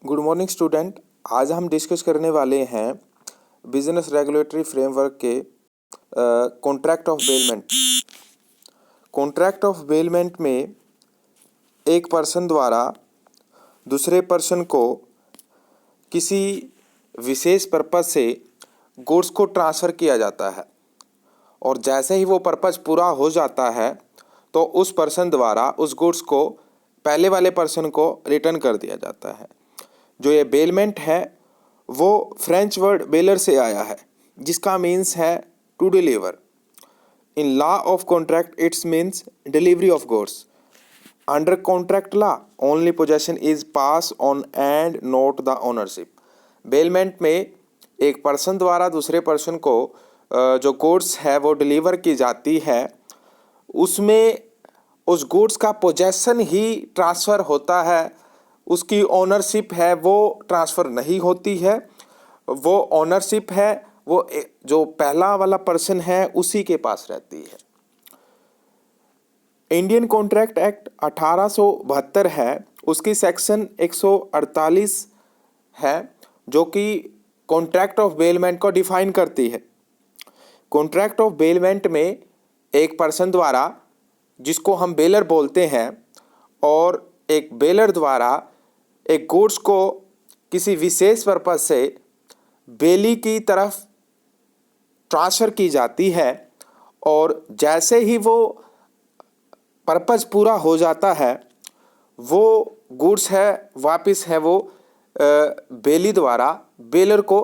Good morning student. आज हम discuss करने वाले हैं बिजनेस रेगुलेटरी फ्रेमवर्क के contract of bailment. Contract of bailment में एक पर्सन द्वारा दूसरे पर्सन को किसी विशेष पर्पस से गुड्स को ट्रांसफ़र किया जाता है और जैसे ही वो पर्पस पूरा हो जाता है तो उस पर्सन द्वारा उस गुड्स को पहले वाले पर्सन को रिटर्न कर दिया जाता है। जो ये बेलमेंट है वो फ्रेंच वर्ड बेलर से आया है जिसका मीन्स है to deliver. In law of contract it's means delivery of goods. Under contract law only possession is pass on and not the ownership. Bailment में एक पर्सन द्वारा दूसरे पर्सन को जो गुड्स है वो डिलीवर की जाती है, उसमें उस गुड्स का पोजेसन ही ट्रांसफ़र होता है, उसकी ओनरशिप है वो ट्रांसफ़र नहीं होती है। वो ओनरशिप है वो जो पहला वाला पर्सन है उसी के पास रहती है। इंडियन कॉन्ट्रैक्ट एक्ट 1872 है, उसकी सेक्शन 148 है जो कि कॉन्ट्रैक्ट ऑफ बेलमेंट को डिफाइन करती है। कॉन्ट्रैक्ट ऑफ बेलमेंट में एक पर्सन द्वारा, जिसको हम बेलर बोलते हैं, और एक बेलर द्वारा एक गुड्स को किसी विशेष पर्पस से बेली की तरफ ट्रांसफ़र की जाती है और जैसे ही वो पर्पस पूरा हो जाता है वो गुड्स है वापस है वो बेली द्वारा बेलर को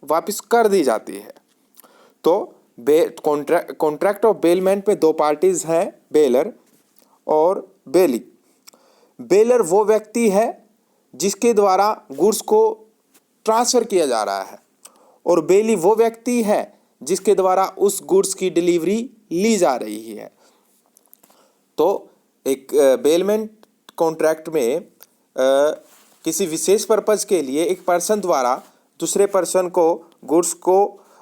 वापस कर दी जाती है। तो कॉन्ट्रैक्ट ऑफ बेलमेंट में दो पार्टीज़ हैं, बेलर और बेली। बेलर वो व्यक्ति है जिसके द्वारा गुड्स को ट्रांसफ़र किया जा रहा है और बेली वो व्यक्ति है जिसके द्वारा उस गुड्स की डिलीवरी ली जा रही है। तो एक बेलमेंट कॉन्ट्रैक्ट में किसी विशेष पर्पज़ के लिए एक पर्सन द्वारा दूसरे पर्सन को गुड्स को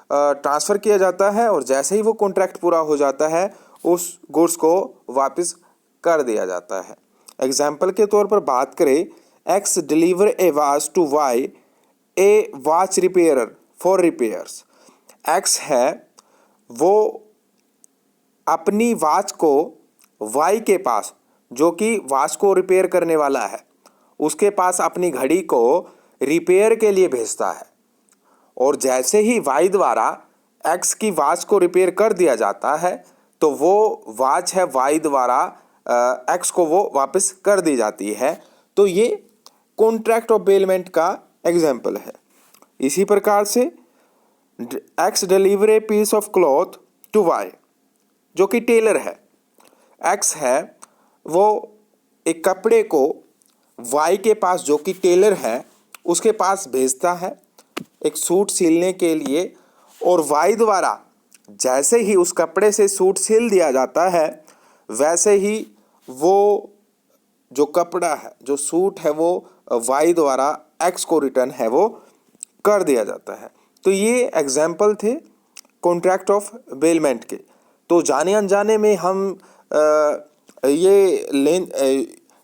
ट्रांसफ़र किया जाता है और जैसे ही वो कॉन्ट्रैक्ट पूरा हो जाता है उस गुड्स को वापस कर दिया जाता है। एग्जाम्पल के तौर पर बात करें, X deliver a watch to Y a watch repairer for repairs. X है वो अपनी वॉच को Y के पास, जो कि वॉच को रिपेयर करने वाला है, उसके पास अपनी घड़ी को रिपेयर के लिए भेजता है और जैसे ही Y द्वारा X की वॉच को रिपेयर कर दिया जाता है तो वो वॉच है Y द्वारा X को वो वापस कर दी जाती है। तो ये कॉन्ट्रैक्ट ऑफ बेलमेंट का एग्जाम्पल है। इसी प्रकार से X deliver a piece of cloth to Y, जो कि टेलर है। X है वो एक कपड़े को Y के पास, जो कि टेलर है, उसके पास भेजता है एक सूट सिलने के लिए और Y द्वारा जैसे ही उस कपड़े से सूट सिल दिया जाता है वैसे ही वो जो कपड़ा है, जो सूट है, वो Y द्वारा X को रिटर्न है वो कर दिया जाता है। तो ये एग्जाम्पल थे कॉन्ट्रैक्ट ऑफ बेलमेंट के। तो जाने अनजाने में हम ये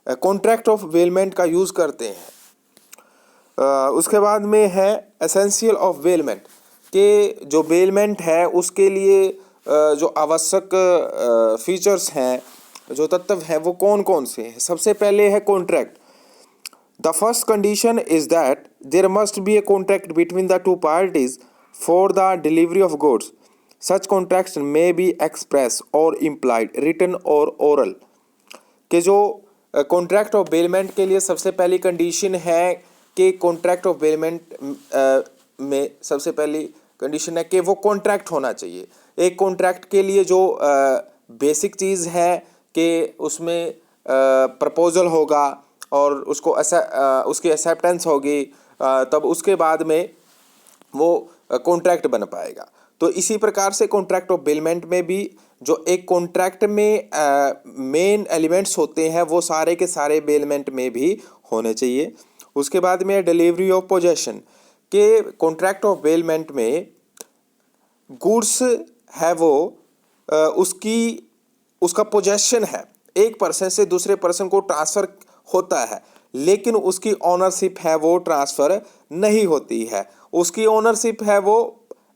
कॉन्ट्रैक्ट ऑफ बेलमेंट का यूज़ करते हैं। उसके बाद में है एसेंशियल ऑफ बेलमेंट के जो बेलमेंट है उसके लिए जो आवश्यक फीचर्स हैं, जो तत्व हैं, वो कौन कौन से हैं। सबसे पहले है contract. The first condition is that there must be a contract between the two parties for the delivery of goods. Such contracts may be express और इम्प्लाइड, रिटन और ओरल। कि जो कॉन्ट्रैक्ट ऑफ बेलमेंट के लिए सबसे पहली condition है कि कॉन्ट्रैक्ट ऑफ बेलमेंट में सबसे पहली कंडीशन है कि वो कॉन्ट्रैक्ट होना चाहिए। एक कॉन्ट्रैक्ट के लिए जो बेसिक चीज़ है कि उसमें प्रपोजल होगा और उसको उसकी एक्सेप्टेंस होगी, तब उसके बाद में वो कॉन्ट्रैक्ट बन पाएगा। तो इसी प्रकार से कॉन्ट्रैक्ट ऑफ बेलमेंट में भी जो एक कॉन्ट्रैक्ट में मेन एलिमेंट्स होते हैं वो सारे के सारे बेलमेंट में भी होने चाहिए। उसके बाद में डिलीवरी ऑफ पोजेशन के कॉन्ट्रैक्ट ऑफ बेलमेंट में गुड्स है वो उसका पोजेशन है, एक पर्सन से दूसरे पर्सन को ट्रांसफ़र होता है, लेकिन उसकी ओनरशिप है वो ट्रांसफ़र नहीं होती है, उसकी ओनरशिप है वो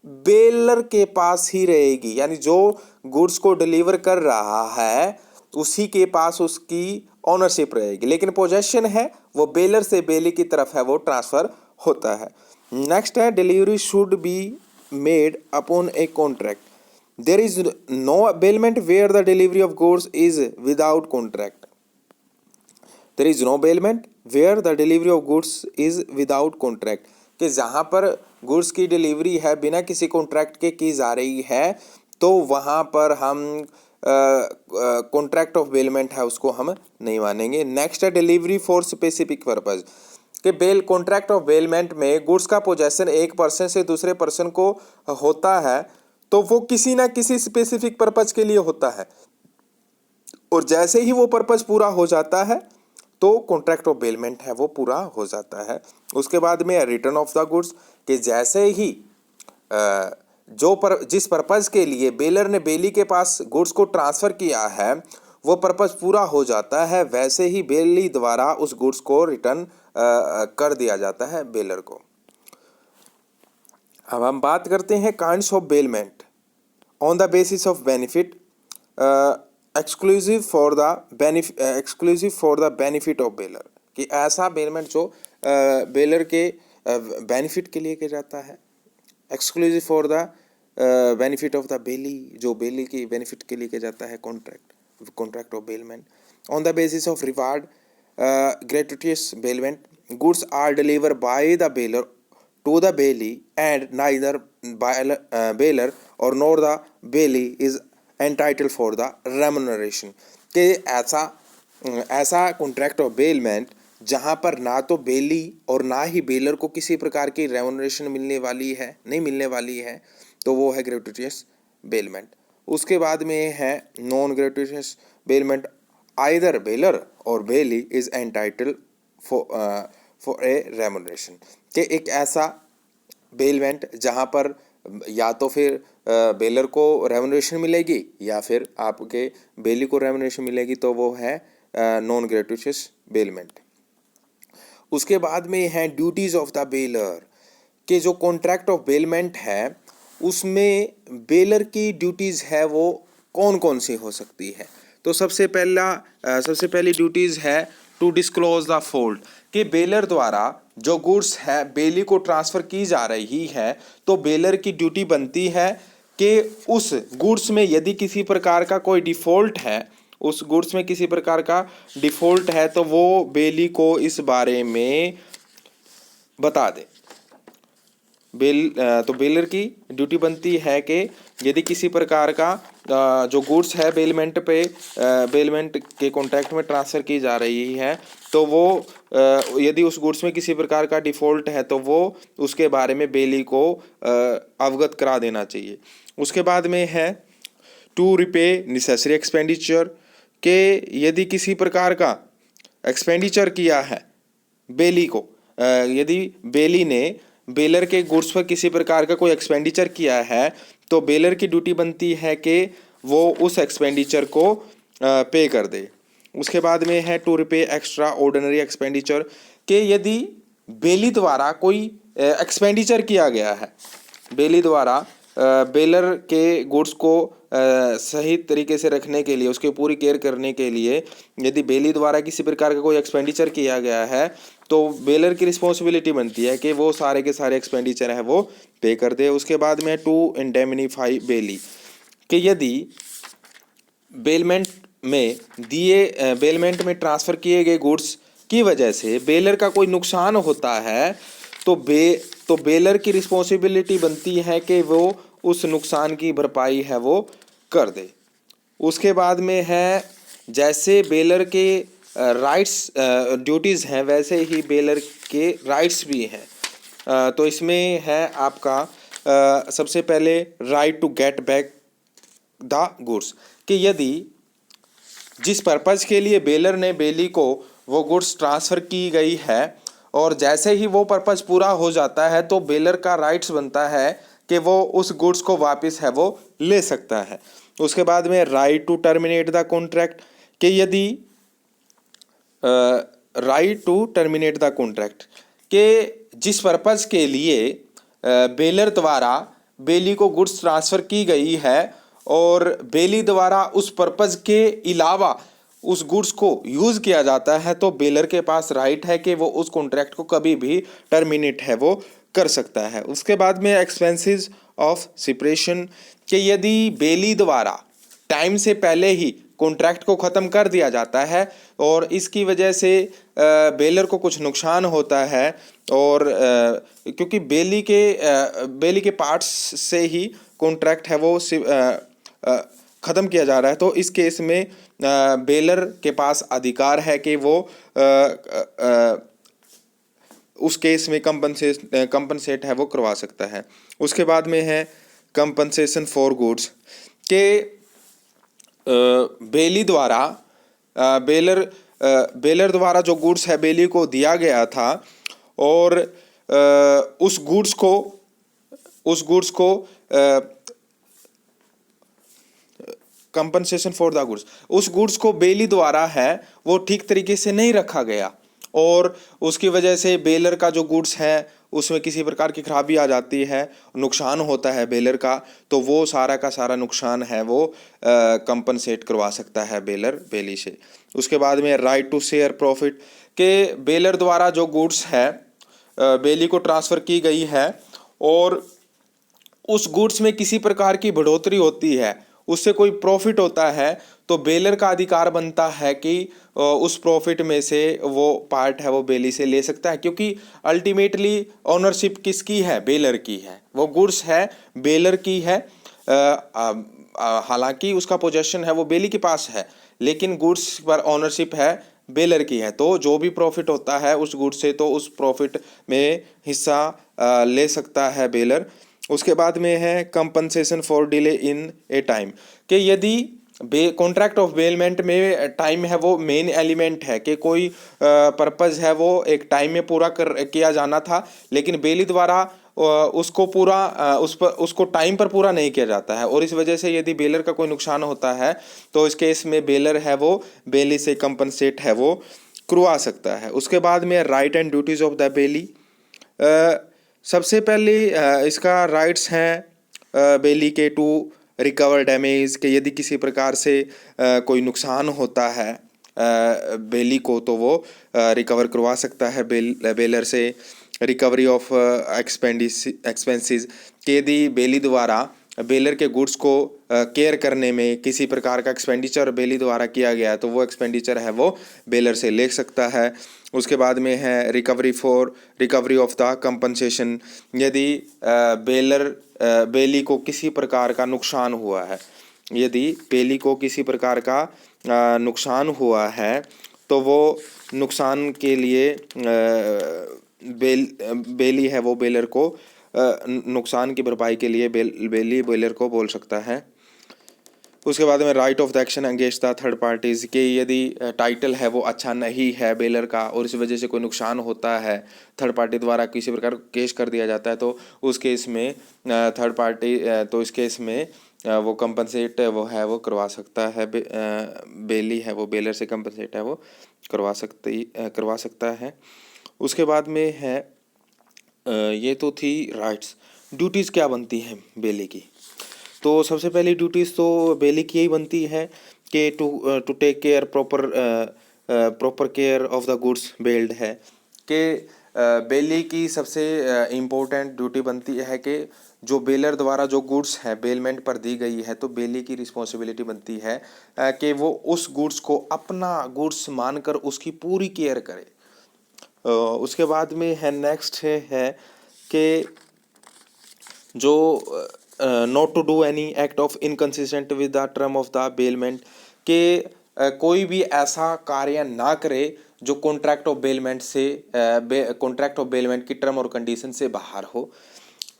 बेलर के पास ही रहेगी, यानी जो गुड्स को डिलीवर कर रहा है उसी के पास उसकी ओनरशिप रहेगी, लेकिन पोजेशन है वो बेलर से बेली की तरफ है वो ट्रांसफ़र होता है। नेक्स्ट है delivery should be made upon a contract, there is no bailment where the delivery of goods is without contract, there is no bailment where the delivery of goods is without contract, कि जहाँ पर goods की delivery है बिना किसी contract के की जा रही है तो वहाँ पर हम कॉन्ट्रैक्ट ऑफ बेलमेंट है उसको हम नहीं मानेंगे। नेक्स्ट है डिलीवरी फॉर स्पेसिफिक पर्पज़, कि बेल कॉन्ट्रैक्ट ऑफ बेलमेंट में गुड्स का पोजेसन एक पर्सन से दूसरे पर्सन को होता है तो वो किसी ना किसी स्पेसिफिक पर्पज़ के लिए होता है, और जैसे ही वो पर्पज़ पूरा हो जाता है तो कॉन्ट्रैक्ट ऑफ बेलमेंट है वो पूरा हो जाता है। उसके बाद में रिटर्न ऑफ द गुड्स, कि जैसे ही जिस पर्पज़ के लिए बेलर ने बेली के पास गुड्स को ट्रांसफ़र किया है वो पर्पज़ पूरा हो जाता है, वैसे ही बेली द्वारा उस गुड्स को रिटर्न कर दिया जाता है बेलर को। अब हम बात करते हैं kinds of bailment on the basis of benefit exclusive for the benefit of baler, कि ऐसा बेलमेंट जो बेलर के बेनिफिट के लिए किया जाता है, exclusive for the benefit of the bailee, जो बेली की बेनिफिट के लिए किया जाता है contract of bailment. On the basis of reward gratuitous bailment, goods are delivered by the bailor to the bailee and neither bailor और nor the bailee is entitled for the remuneration, कि ऐसा contract of bailment जहाँ पर ना तो बेली और ना ही baler को किसी प्रकार की रेम्यूनरेशन नहीं मिलने वाली है, तो वो है ग्रेटुइटियस बेलमेंट। उसके बाद में है नॉन ग्रेटुइटियस बेलमेंट, आइदर बेलर और बेली is entitled for a remuneration, कि एक ऐसा बेलमेंट जहाँ पर या तो फिर बेलर को रेम्यूनरेशन मिलेगी या फिर आपके बेली को रेम्यूनरेशन मिलेगी, तो वो है नॉन ग्रेटुइटियस बेलमेंट। उसके बाद में है ड्यूटीज़ ऑफ द बेलर, कि जो कॉन्ट्रैक्ट ऑफ बेलमेंट है उसमें बेलर की ड्यूटीज़ है वो कौन कौन सी हो सकती है। तो सबसे पहली ड्यूटीज़ है टू डिस्क्लोज द फॉल्ट, कि बेलर द्वारा जो गुड्स है बेली को ट्रांसफ़र की जा रही है तो बेलर की ड्यूटी बनती है कि उस गुड्स में यदि किसी प्रकार का कोई डिफ़ॉल्ट है, उस गुड्स में किसी प्रकार का डिफ़ॉल्ट है तो वो बेली को इस बारे में बता दे। तो बेलर की ड्यूटी बनती है कि यदि किसी प्रकार का जो गुड्स है बेलमेंट के कॉन्ट्रैक्ट में ट्रांसफ़र की जा रही है तो वो यदि उस गुड्स में किसी प्रकार का डिफ़ॉल्ट है तो वो उसके बारे में बेली को अवगत करा देना चाहिए। उसके बाद में है टू रिपे नेसेसरी एक्सपेंडिचर, के यदि किसी प्रकार का एक्सपेंडिचर किया है बेली को, यदि बेली ने बेलर के गुड्स पर किसी प्रकार का कोई एक्सपेंडिचर किया है तो बेलर की ड्यूटी बनती है कि वो उस एक्सपेंडिचर को पे कर दे। उसके बाद में है to repay extraordinary expenditure, कि यदि बेली द्वारा कोई एक्सपेंडिचर किया गया है, बेली द्वारा बेलर के गुड्स को सही तरीके से रखने के लिए, उसकी पूरी केयर करने के लिए यदि बेली द्वारा किसी प्रकार का कोई एक्सपेंडिचर किया गया है तो बेलर की रिस्पॉन्सिबिलिटी बनती है कि वो सारे के सारे एक्सपेंडिचर है वो पे कर दे। उसके बाद में टू इंडेमनीफाई बेली, कि यदि बेलमेंट में ट्रांसफ़र किए गए गुड्स की वजह से बेलर का कोई नुकसान होता है तो बेलर की रिस्पॉन्सिबिलिटी बनती है कि वो उस नुकसान की भरपाई है वो कर दे। उसके बाद में है जैसे बेलर के राइट्स ड्यूटीज़ हैं वैसे ही बेलर के राइट्स भी हैं। तो इसमें है आपका सबसे पहले right to get back the goods, कि यदि जिस पर्पज़ के लिए बेलर ने बेली को वो गुड्स ट्रांसफ़र की गई है और जैसे ही वो पर्पज़ पूरा हो जाता है तो बेलर का राइट्स बनता है कि वो उस गुड्स को वापस है वो ले सकता है। उसके बाद में right to terminate the contract, कि यदि right to terminate the contract, के जिस पर्पज़ के लिए बेलर द्वारा बेली को गुड्स ट्रांसफ़र की गई है और बेली द्वारा उस पर्पज़ के अलावा उस गुड्स को यूज़ किया जाता है, तो बेलर के पास राइट है कि वो उस कॉन्ट्रैक्ट को कभी भी टर्मिनेट है वो कर सकता है। उसके बाद में एक्सपेंसेस ऑफ सेपरेशन, कि यदि बेली द्वारा टाइम से पहले ही कॉन्ट्रैक्ट को ख़त्म कर दिया जाता है और इसकी वजह से बेलर को कुछ नुकसान होता है, और क्योंकि बेली के पार्ट्स से ही कॉन्ट्रैक्ट है वो ख़त्म किया जा रहा है, तो इस केस में बेलर के पास अधिकार है कि वो उस केस में कंपनसेट है वो करवा सकता है। उसके बाद में है कंपनसेशन फॉर गुड्स, के बेली द्वारा बेलर द्वारा जो गुड्स है बेली को दिया गया था, और उस गुड्स को कंपनसेशन फॉर द गुड्स, उस गुड्स को बेली द्वारा है वो ठीक तरीके से नहीं रखा गया, और उसकी वजह से बेलर का जो गुड्स है उसमें किसी प्रकार की खराबी आ जाती है, नुकसान होता है बेलर का, तो वो सारा का सारा नुकसान है वो कंपनसेट करवा सकता है बेलर बेली से। उसके बाद में राइट टू शेयर प्रॉफिट, के बेलर द्वारा जो गुड्स है बेली को ट्रांसफ़र की गई है और उस गुड्स में किसी प्रकार की बढ़ोतरी होती है, उससे कोई प्रॉफिट होता है, तो बेलर का अधिकार बनता है कि उस प्रॉफिट में से वो पार्ट है वो बेली से ले सकता है, क्योंकि अल्टीमेटली ओनरशिप किसकी है? बेलर की है। वो गुड्स है बेलर की है, हालांकि उसका पोजेशन है वो बेली के पास है, लेकिन गुड्स पर ओनरशिप है बेलर की है, तो जो भी प्रॉफिट होता है उस गुड्स से, तो उस प्रॉफिट में हिस्सा ले सकता है बेलर। उसके बाद में है compensation for delay in A time, कि यदि कॉन्ट्रैक्ट ऑफ बेलमेंट में टाइम है वो मेन एलिमेंट है, कि कोई पर्पज़ है वो एक टाइम में पूरा किया जाना था, लेकिन बेली द्वारा उसको टाइम पर पूरा नहीं किया जाता है, और इस वजह से यदि बेलर का कोई नुकसान होता है तो इस केस में बेलर है वो बेली से कंपनसेट है वो करवा सकता है। उसके बाद में right and duties of the बेली, सबसे पहले इसका राइट्स हैं बेली के टू रिकवर डैमेज, के यदि किसी प्रकार से कोई नुकसान होता है बेली को, तो वो रिकवर करवा सकता है बेलर से। रिकवरी ऑफ एक्सपेंसेस, कि यदि बेली द्वारा बेलर के गुड्स को केयर करने में किसी प्रकार का एक्सपेंडिचर बेली द्वारा किया गया है, तो वो एक्सपेंडिचर है वो बेलर से ले सकता है। उसके बाद में है रिकवरी ऑफ द कंपनसेशन, यदि बेली को किसी प्रकार का नुकसान हुआ है, यदि बेली को किसी प्रकार का नुकसान हुआ है, तो वो नुकसान के लिए बेली है वो बेलर को नुकसान की भरपाई के लिए बेली बेलर को बोल सकता है। उसके बाद में right of the action against the third parties, के यदि टाइटल है वो अच्छा नहीं है बेलर का और इस वजह से कोई नुकसान होता है, थर्ड पार्टी द्वारा किसी प्रकार केस कर दिया जाता है, तो उस केस में थर्ड पार्टी तो इस केस में वो कंपनसेट वो है वो करवा सकता है, बेली है वो बेलर से कंपनसेट है वो करवा सकता है। उसके बाद में है ये तो थी राइट्स। ड्यूटीज़ क्या बनती हैं बेली की? तो सबसे पहली ड्यूटीज़ तो बेली की यही बनती है कि to take care proper care of the goods bailed है, कि बेली की सबसे इम्पोर्टेंट ड्यूटी बनती है कि जो बेलर द्वारा जो गुड्स है बेलमेंट पर दी गई है, तो बेली की रिस्पॉन्सिबिलिटी बनती है कि वो उस गुड्स को अपना गुड्स मानकर उसकी पूरी केयर करे। उसके बाद में है नेक्स्ट है कि जो not to do any act of inconsistent with the term of the bailment, के कोई भी ऐसा कार्य ना करे जो कॉन्ट्रैक्ट ऑफ बेलमेंट की टर्म और कंडीशन से बाहर हो।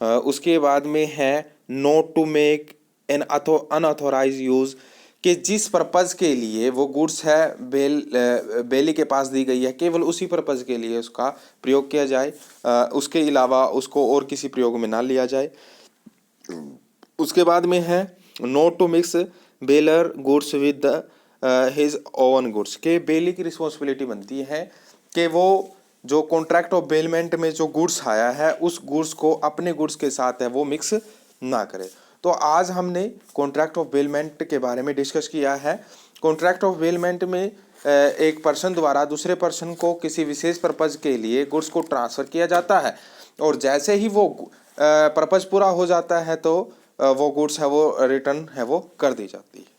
उसके बाद में है not to make an unauthorise use, कि जिस पर्पज़ के लिए वो गुड्स है बेली के पास दी गई है केवल उसी पर्पज़ के लिए उसका प्रयोग किया जाए, उसके अलावा उसको और किसी प्रयोग में ना लिया जाए। उसके बाद में है not to mix bailor goods with his own goods, के बेली की रिस्पॉन्सिबिलिटी बनती है कि वो जो कॉन्ट्रैक्ट ऑफ बेलमेंट में जो गुड्स आया है उस गुड्स को अपने गुड्स के साथ है वो मिक्स ना करे। तो आज हमने कॉन्ट्रैक्ट ऑफ बेलमेंट के बारे में डिस्कस किया है। कॉन्ट्रैक्ट ऑफ बेलमेंट में एक पर्सन द्वारा दूसरे पर्सन को किसी विशेष पर्पज़ के लिए गुड्स को ट्रांसफ़र किया जाता है और जैसे ही वो पर्पज़ पूरा हो जाता है तो वो गुड्स है वो रिटर्न है वो कर दी जाती है।